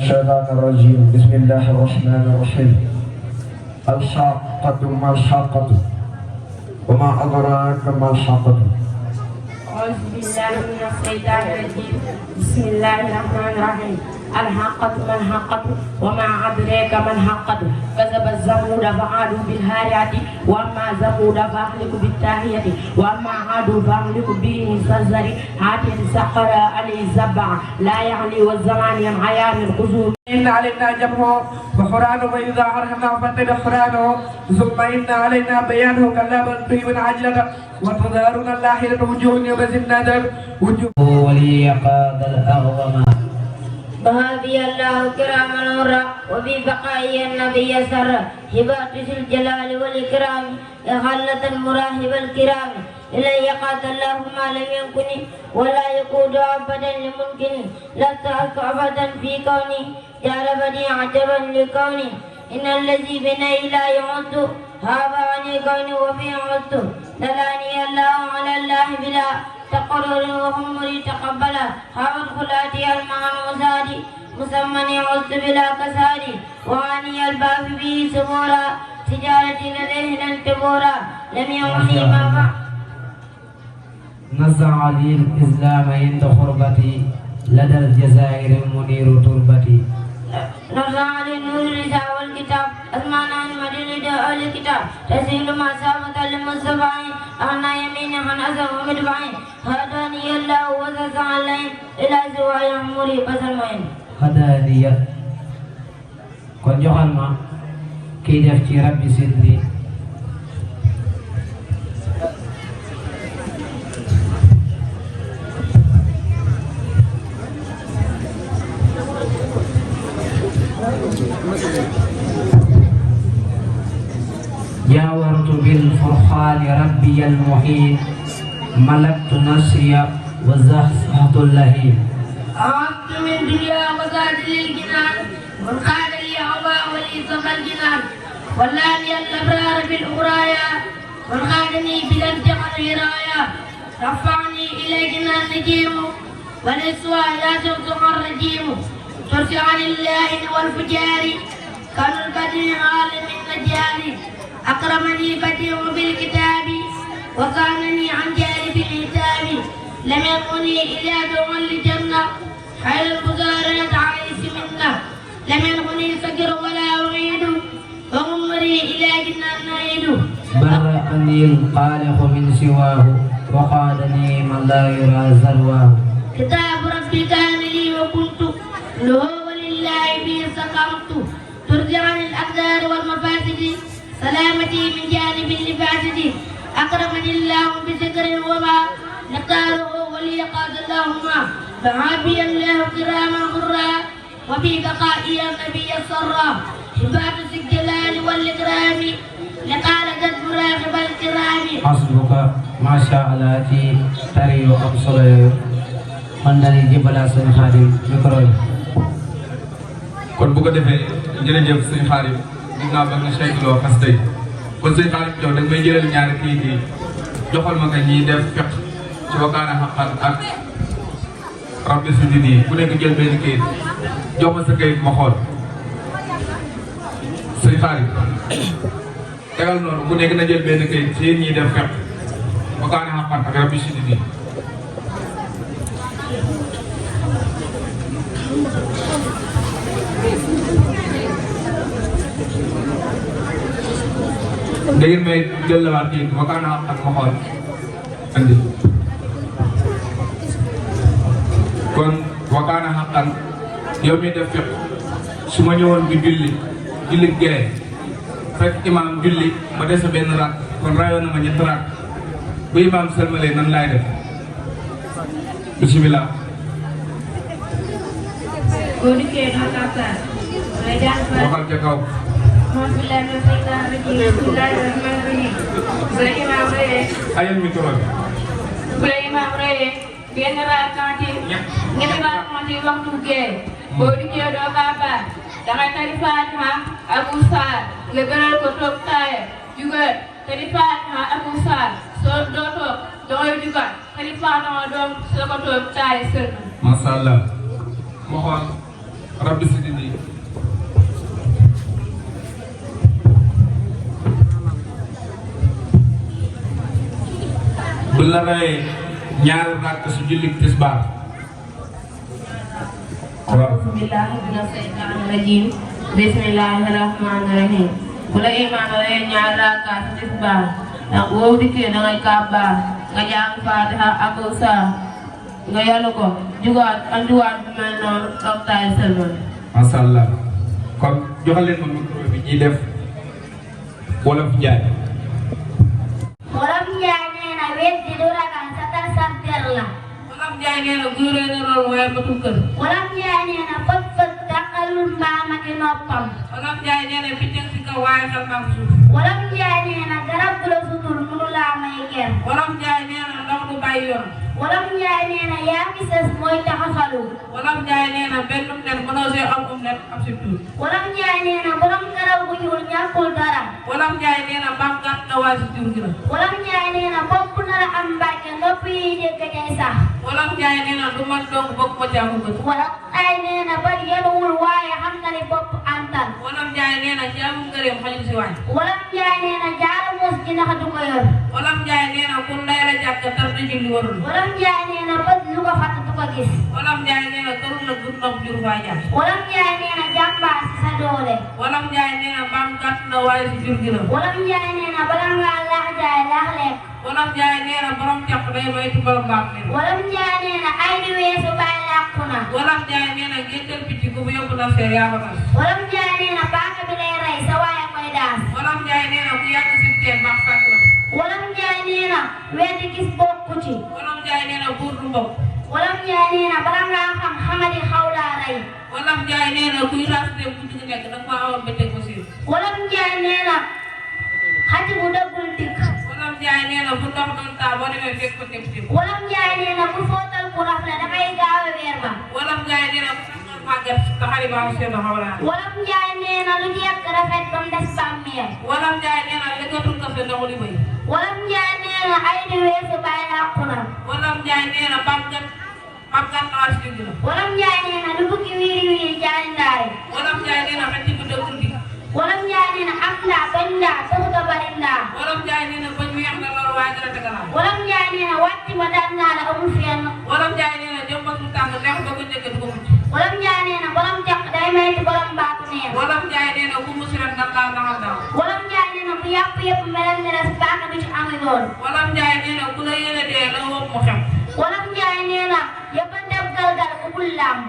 الشيطان الرجيم بسم الله الرحمن الرحيم الحاقة ما الحاقة وما أدراك ما الحاقة أعوذ بالله من الشيطان الرجيم بسم الله الرحمن الرحيم الحاقة ما الحاقة وما أدراك ما الحاقة كذب الثمود فعادوا بالهارعة وأما ثمود فأهلكوا بالتاهية وأما عاد فأهلكوا بهم الزلزال عاتية سحر عليه السبع لا يعلي والزمان عيان الخزوم إن علينا جمعه وقرآنه وإذا عرفنا فتن قرآنه ثم إن علينا بيانه كلا بل تهون عجلة وتذارون الآخرة وجوه يومئذ نادر وجوه ولي قاد الأغوم بهابي الله كرام نورا وببقائي النبي سر هبات ذي الجلال والإكرام إخلة المراهب الكرام إلي قاد الله ما لم يمكن ولا يقود أبدا لممكن لا تأك أبدا في كوني جاربني عجبا لكوني إن الذي بني لا يمد هذا عني كوني وفي عمدت دلاني الله على الله بلا تقرر وهمري تقبلا هاون خلاتي المعموزاتي مسمني عزت بلا كساري وعني الباب به سبورا تجارتي لديه انتبورا لم يغني ما نزع لي الإسلام عند خربتي لدى الجزائر منير تربتي نزع لي نور الرساء والكتاب أسمعنا عن مدينة أهل الكتاب تسيل ما سابت المصطفين أهنا يمين عن أسر ومدفعين هداني الله وزسع اللين إلى سواء أموري بسلمين هداني kon joxal ma kiy def ci rabbi sidni جاورت بالفرقان ربي المحيط ملكت نصري وزحزحت اللهيب أعدت من دنيا وزاد للجنان من قال لي هوى ولي صفى الجنان واللاني الأبرار بالأخرايا من قالني بالانتقال رايا رفعني إلى جنان نجيم ولسوى ياسر الرجيم ترسي عن الله والفجار كان البدر عالم النجار أكرمني بديع بالكتاب وكانني عن جانب العتاب لم يكوني إلا دعوا للجنة خير البزارات عيس منا لم يكوني فقر ولا أعيد وعمري إلى جنان نعيد برأني الخالق من سواه وقادني من لا يرى زرواه كتاب ربي كان لي وكنت له ولله به سقمت ترجعني الأقدار والمفاسد سلامتي من جانب الفاسد أكرمني الله بذكر وما نختاره ولي قاد اللهم فعافي الله كراما غرا وفي بقائي النبي السرا هبات الجلال والإكرام لقال قد مراقب الكرام حسبك ما شاء الله تري وأبصر من دني جبل سن خادم مكروي kon bu ko defee jërëjëf sëñ Xaadim ginnaaw ba nga saytuloo xas tey kon sëñ Xaadim Jaw da nga may jëlal ñaari kayit yi joxal ma nga ñiy def fiq ci wakaana xaqan ak rabbi sujudi ku nekk jël benn kayit jox ma sa kayit ma xool sëñ Xaadim tegal noonu ku nekk na jël benn kayit ci yéen ñiy def fiq wakaana xaqan ak rabbi sujudi da ngeen may jëllawaat kii wakaana ak ma xool andi kon wakaana xaqan yow mi def fiq su ma ñëwoon bi julli gee fekk imaam julli ma dese benn rak kon rayoon na ma ñetti rak bu imaam sëlmalee nan laay def bismillah waxal ca kaw ayal micro bi bu la imaam reyee benn raakante ñetti raakante waxtu gee boo dikkee doo baabaat dangay tari Faatiha ak saar nga gënal ko toog taaya jugal tari Faatiha ak saar soo doo toog dangay jugal tari Faatiha doom soo ko toog taaya sël masha Allah ma xool rabbi sidini bu la rawee ñaari rakk su jullit tisbaar waaw billahi mina seytaani rajim bismillahi rahmani rahim bu la imaam rawee ñaari rakk su tisbaar ndax boo dikkee da ngay kàbbaar nga jàng Faatiha ak saar nga yàlla ko jugaat andiwaat bu mel noonu toog taay sëlmal. masha Allah kon joxal leen ma micro bi ñuy def wolof njaay. Wolof Njaay nee na weddi du ragal satal santer la. Wolof Njaay nee na guy rëy na lool waaye matul kër. Wolof Njaay nee na fët fët dàqalul mbaam ak i noppam. Wolof Njaay nee na picc ci kaw waaye xel baa suuf. Wolof Njaay nee na garab bu la sutul mënu laa may ker. Wolof Njaay nee na ndox du bàyyi yoon. Wolof Njaay nee na yaa fi sës mooy taxafalu. Wolof Njaay nee na benn nen mënoo see am nen am si tuut. Wolof Njaay nee na borom karaw bu ñuul ñàkkul dara. Wolof Njaay nee na mbaam gàtt na waaye si jur gi la. Wolof Njaay nee na bopp na la am mbàkke nopp yi dégg day sax. Wolof Njaay nee na du man dong bokk ma jaamu bët. Wolof Njaay nee na bari yenuwul waaye xam na ni bopp antal. Wolof Njaay nee na jaamu ngëreem xajul si waay. Wolof Njaay nee na jaaru mos ji nax du ko yor. Wolof Njaay nee na ku ndey la jàkk tar na julli warul. Wolof Njaay nee na bët lu ko fàtt du ko gis. Wolof Njaay nee na këru na du ndox jur faa jaar. Wolof Njaay nee na jàmbaar si sa doole. Wolof Njaay nee na mbaam gàtt na waaye si jur gi la. Wolof Njaay nee na bala ngaa laax jaay laax lekk. Wolof Njaay nee na borom càq day moytu borom mbaam nee na. Wolof Njaay nee na ay di weesu bàyyi làqu na. Wolof Njaay nee na géntal picc ku mu yóbbu na seer yaa ko tas. Wolof Njaay nee na paaka bi lay rey sa waaye koy daas. Wolof Njaay nee na ku yàgg si teen baax fàkk la. Wolof Njaay nee na weddi gis bokku ci. Wolof Njaay nee na buur du mbokk. Wolof Njaay nee na bala ngaa xam xamadi xaw laa rey. Wolof Njaay nee na kuy raas dem ku ci nekk da nga maa awoon ba teg ko siin. Wolof Njaay nee na xaj bu dëggul dikk. Wolof Njaay nee na bu ndox doon taa boo demee fekk ko teg teg. Wolof Njaay nee na ku fóotal ku rafle dafay gaaw a weer ba. Wolof Njaay nee na ku taxaw màggat taxari baax seen xaw laa. Wolof Njaay nee na lu jekk rafet ba mu des bàmmeel. Wolof Njaay nee na lëkkatul kase ndoxu li bëy. Wolof Njaay nee na ay di weesu bàyyi làqu na. Wolof Njaay nee na bam gàtt na waa si la. Wolof Njaay nee na lu bukki wiiri wiiri jaay ndaay. Wolof Njaay nee na xëcc bu dëggul di. Wolof Njaay nee na am ndaa bañ ndaa taxut a bari ndaa. Wolof Njaay nee na bañ weex na loolu waaye dara tegalaa. Wolof Njaay nee na wàcc ma daan naa la amul fenn. Wolof Njaay nee na jëmbat lu tàng neex ba ko njëkk du ko mucc. Wolof Njaay nee na borom jàq day metti borom baatu neen. Wolof Njaay nee na ku mu si ren ndax laa naxal daaw. Wolof Njaay nee na bu yàpp yëpp melal ne res paaka du ci am yoon. Wolof Njaay nee na ku la yéene dee la wóob mu xem. Wolof Njaay nee na yëpp a dem galgal ubul làmb.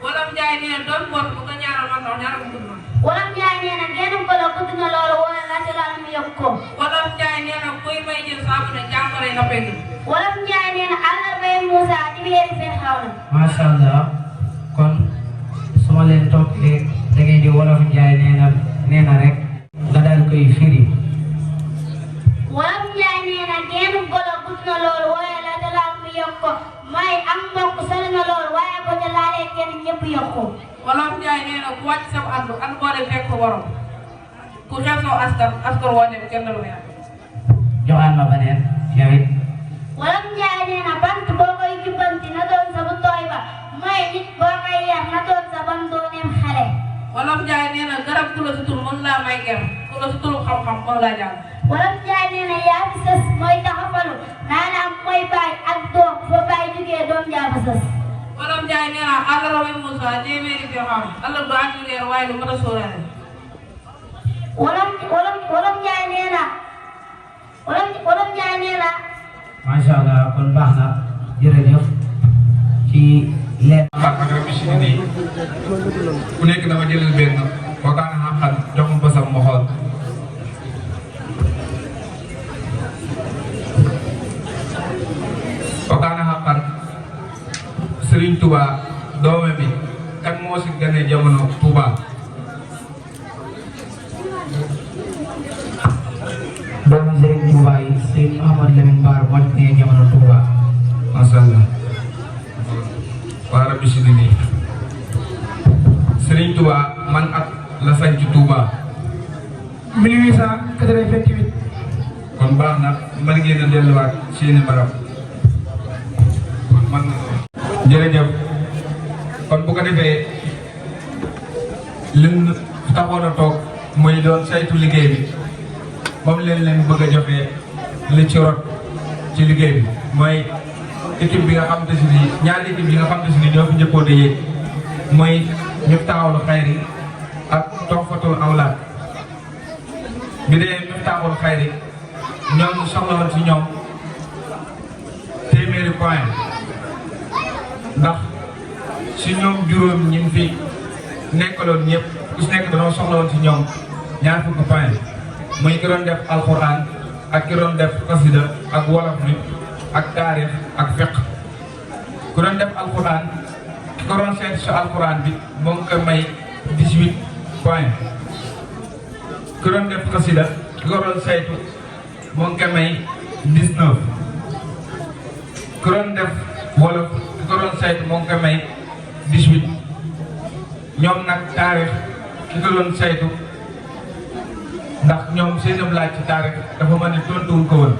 Wolof Njaay nee na doon boot bu ko ñaaral ma ndox ñaaral mu gudd ma. Wolof Njaay nee na genn golo gudd na loolu wala nga ci laal mu yëg ko. Wolof Njaay nee na kuy may jël saabu ne jàngoro yi nga pegg. Wolof Njaay nee na àllarbay Moussa di weeri fee xaw na. Masha Allah kon su ma leen toppee da ngeen di Wolof Njaay nee na rek nga daal koy firi. Wolof Njaay nee na genn golo gudd na loolu wala nga ci laal mu yëg ko may am mbokk sori na loolu waaye ko ca laalee kenn ñëpp yëg ko. Wolof Njaay nee na ku wàcc sam ànd boo dem fekk ko borom ku xew soo askan woo dem kenn du neex. joxaan ma beneen yow it. Wolof Njaay nee na bant boo koy jubbanti na doon sa bu tooy ba mooy nit boo koy yar na doon sa bam dooneem xale. Wolof Njaay nee na garab ku la sutul mën laa may ger ku la sutul xam-xam mën laa jàng. Wolof Njaay nee na yaa fi sës mooy taxafalu naanaam mooy baay ak doom fa baay jugee doom jaa fa sës. Wolof Njaay nee na àllarba Moussa téeméeri fi xam àllar du àgg leer waaye lu mën a sóoraale. Wolof Njaay nee na Wolof Njaay nee na. Masha Allah kon baax na jërëjëf ci leen. rabbi sidini ku nekk dama jëlal benn wa kaana haqqan jox ma basam ma xool. wa kaana haqqan Serigne Touba doome bi kan moo si gane jamono Touba. doomu Serigne Touba yi Serigne Mouhamadou Lamine Bara moo ci ne jamono Touba. Masha Allah waa rabbi sidini Serigne Touba man at la sanc Touba. 1888. kon baax na mën ngeen a delluwaat seeni barab man jërëjëf kon bu ko defee leen taxoon a toog muy doon saytu liggéey bi moom leen bëgg a joxe li ci rot ci liggéey bi mooy équipe bi nga xam te si ni ñaari équipe yi nga xam te si ni ñoo fi njëkkoon a yéeg mooy Miftaahul Xayri ak Tuhfatul Awlaad bi dee Miftaahul Xayri ñoom soxla woon ci ñoom téeméeri point ndax si ñoom juróom ñi fi nekkaloon ñëpp ku si nekk dañoo soxla woon ci ñoom ñaar fukki point muy ki doon def alxuraan ak ki doon def xasida ak wolof bi ak taarix ak fiq ku doon def alxuraan ki ko doon seet si alxuraan bi moo ngi ko may 18 point ki doon def xasida ki ko doon saytu moo ngi ko may 19 ki doon def wolof ki ko doon saytu moo ngi ko may 18 ñoom nag taarix ki ko doon saytu ndax ñoom seen laaj ci taarix dafa mën ne tontuwul ko woon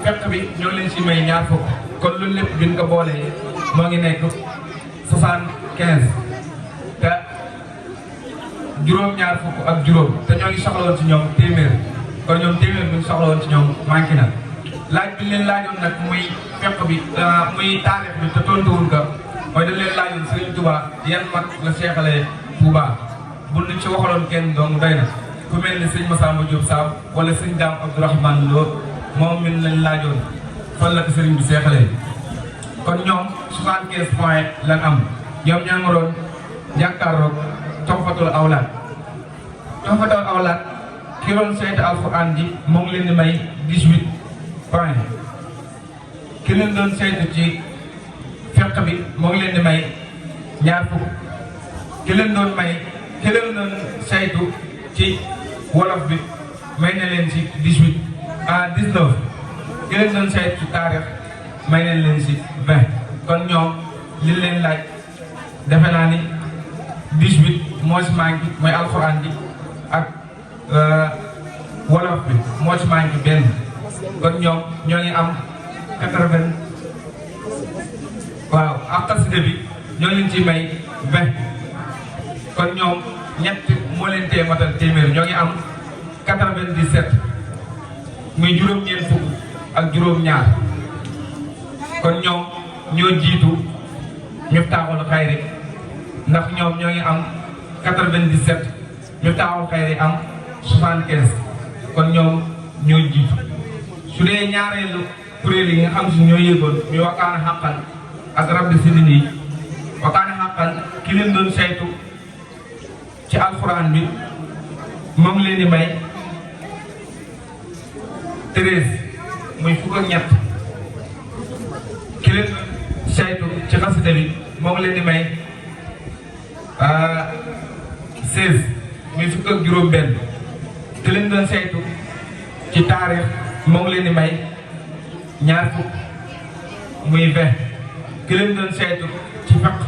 fekk bi ñoo leen si may ñaar fukk kon loolu lépp bi ñu ko boolee moo ngi nekk 75 te juróom-ñaar fukk ak juróom te ñoo ngi soxla woon ci ñoom téeméer kon ñoom téeméer bi ñu soxla woon ci ñoom manqué na laaj bi leen laajoon nag muy fekk bi muy taarix bi te tontuwul ko mooy dañ leen laajoon Serigne Touba yan mag la seexalee Touba bu ñu ci waxaloon kenn dong doy na ku mel ni sëñ Massamba Diop Samb wala sëñ Dame Abdourahmane Lo moom min lañ laajoon fan la ko sëriñ bi seexalee kon ñoom 75 points lan am ñoom ñaa nga doon jàkkaarloog Tuhfatul Awlaad Tuhfatul Awlaad ki doon saytu alxuraan ji moo ngi leen di may 18 points ki leen doon saytu ci fiqh bi moo ngi leen di may ñaar fukk ki leen doon saytu ci wolof bi may na leen ci 18 à 19 ki leen doon saytu ci taarix may na leen ci 20 kon ñoom li leen laaj defe naa ni 18 moo ci manqué mooy alxuraan ji ak wolof bi moo ci manqué benn kon ñoom ñoo ngi am 80 waaw ak xasida bi ñoo leen ci may 20 kon ñoom ñett moo leen tee matal téeméer ñoo ngi am 97 muy juróom-ñeent fukk ak juróom-ñaar kon ñoom ñoo jiitu Miftaahul Xayri ndax ñoom ñoo ngi am 97 Miftaahul Xayri am 75 kon ñoom ñoo jiitu su dee ñaareelu kuréel yi nga xam si ñoo yëgoon muy Wakaana Haqqan ak Rabbi Sidini Wakaana Haqqan ki leen doon saytu ci alxuraan bi moom leen di may 13 muy fukk ak ñett ki leen doon saytu ci xasida bi moom leen di may 16 muy fukk ak juróom benn ki leen doon saytu ci taarix moom leen di may ñaar fukk muy 20 ki leen doon saytu ci fiqh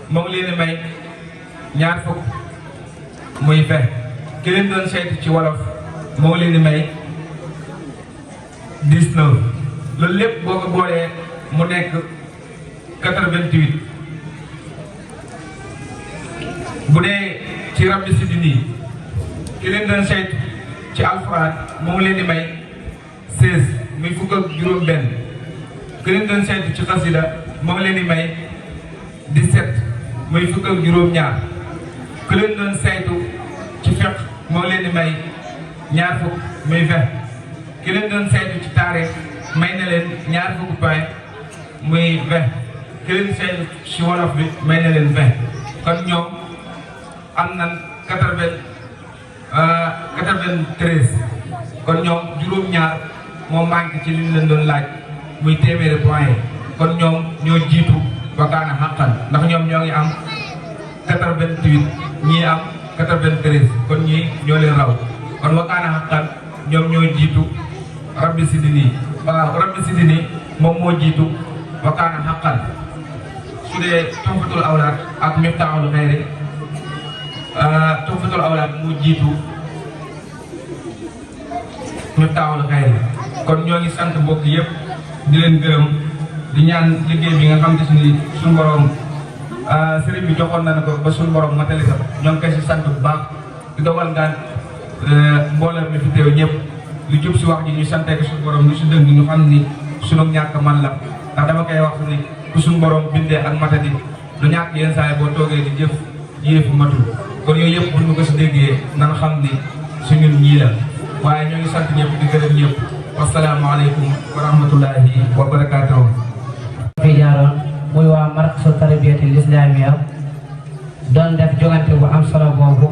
moom leen di may ñaar fukk muy 20 ki leen doon saytu ci wolof moo leen di may 19 loolu lépp boo ko boolee mu nekk 88 bu dee ci Rabbi Sidini ki leen doon saytu ci alxuraan moo leen di may 16 muy fukk ak juróom benn ki leen doon saytu ci xasida moo leen di may 17 muy fukk ak juróom ñaar ki leen doon saytu ci fiqh moo leen di may ñaar fukk muy 20 ki leen doon saytu ci taarix may na leen ñaar fukk point muy 20 ki leen saytu ci wolof bi may na leen 20 kon ñoom am na 93 kon ñoom juróom-ñaar moo manqué ci li ñu leen doon laaj muy téeméeri point kon ñoom ñoo jiitu Wakaana Haqqan ndax ñoom ñoo ngi am 88 ñii am 93 kon ñii ñoo leen raw kon Wakaana Haqqan ñoom ñoo jiitu Rabbi Sidini waaw Rabbi Sidini moom moo jiitu Wakaana Haqqan su dee Tuhfatul Awlaad ak Miftaahul Xayri Tuhfatul Awlaad mu jiitu Miftaahul Xayri kon ñoo ngi sant mbokk yëpp di leen gërëm di ñaan liggéey bi nga xam te ni suñu borom sëriñ bi joxoon na ko ba suñu borom matali ko ñoo ngi koy si sant bu baax di dogal ngaan mbooloo mi fi teew ñëpp lu jub si wax ji ñu sante ko suñu borom lu si dëng ñu xam ni sunu ñàkk man la ndax dama koy wax ni ku suñu borom bindee ak matadi du ñàkk yenn saa yi boo toogee di jëf yéefu matul kon yooyu yëpp bu ñu ko si déggee nan xam ni suñu ñii la waaye ñoo ngi sant ñëpp di gërëm ñëpp wasalaamaaleykum wa rahmatullahi wa barakaatuh. fi jaaroon muy waa markazu tarbiyatil islamiya doon def jogante bu am solo boobu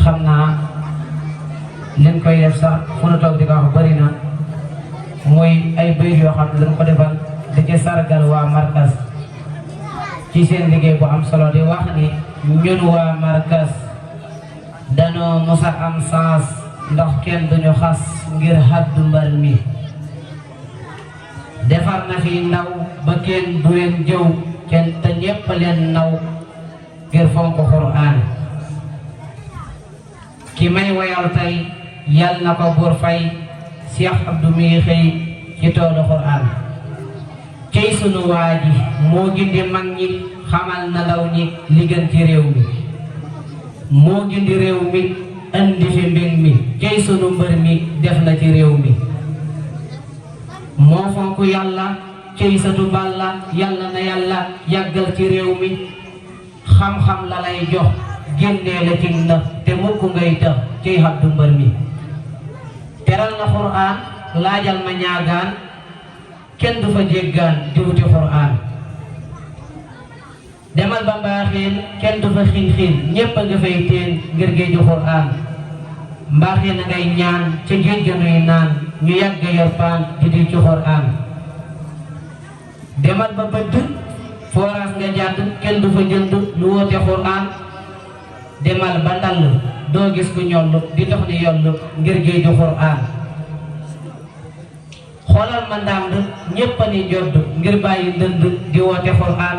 xam naa liñ koy def sax fu nu toog di ko wax bëri na muy ay bayit yoo xam ne dañ ko defal di ci sargal waa markaz ci seen liggéey bu am solo di wax ni ñun waa markaz danoo musa am sens ndax kenn duñu xas ngir haddu mbar mi defar na fi ndaw ba kenn du leen jëw kenn te ñépp leen naw ngir fonk Qur'an ki may woyal tey yal na ko buur fay Cheikh Abdou mi xëy ci toolu Qur'an cey sunu waa ji moo gindi mag ñi xamal na ndaw ñi li gën ci réew mi moo gindi réew mi andi fi mbir mi cey sunu mbër mi def na ci réew mi moo fonk yàlla cey satu balla yàlla na yàlla yàggal ci réew mi xam-xam la lay jox génnee la ci na te mukk ngay tax cey Abdu mbër mi teral na Qur'an laajal ma ñaagaan kenn du fa jéggaan di wuti Qur'an demal ba mbaaxeen kenn du fa xiin ñépp a nga fay teen ngir géeju Qur'an mbaaxeen a ngay ñaan ca géej ga nuy naan ñu yàgg yor paan di ci Qur'an demal ba bëdd forage nga jàdd kenn du fa jënd lu woote Qur'an demal ba ndall doo gis ku ñoll di dox ni yoll ngir géeju Qur'an xoolal ma ndànd ñépp a ni jodd ngir bàyyi ndënd di woote Qur'an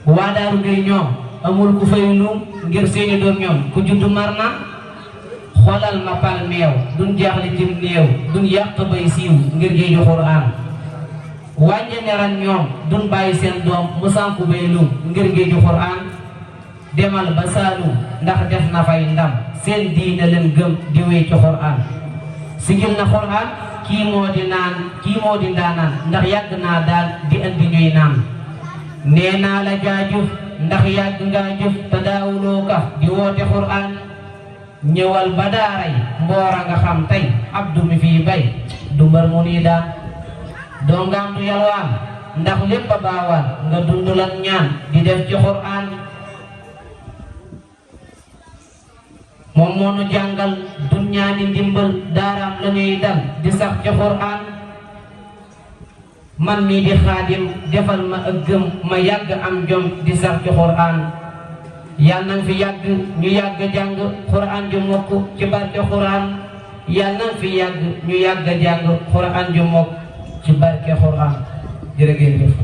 waa daaru ngay ñoom amul ku fay luum ngir seeni doom ñoom ku juddu mar na xoolal ma pal meew duñ jaaxle cim néew duñ yàq bay siiw ngir géeju Qur'an wàññe neran ñoom duñ bàyyi seen doom mu sànku bay luum ngir géeju Qur'an demal ba Saalum ndax def na fay ndam seen diine leen gëm di wéy ci Qur'an sigil na Qur'an kii moo di ndaanaan ndax yàgg naa daal di andi ñuy naan nee naa la jaajëf ndax yàgg ngaa jëf te daawuloo ka di woote Qur'an ñëwal ba daaray mboora nga xam tey Abdu mi fii bay du mbar mu nii daan doo ngaam du yalwaan ndax lépp a baawaan nga dundulan ñaan di def ci Qur'an moom moo nu jàngal dun ñaani ndimbal daaraam la ñuy dal di sax ci Qur'an man mii di xaadim defal ma ëggëm ma yàgg am jom di sax ci Qur'an yàlla nañ fi yàgg ñu yàgg jàng Qur'an ju mokk ci barke Qur'an yàlla nañ fi yàgg ñu yàgg jàng Qur'an ju mokk ci barke Qur'an jërë ngeen jëf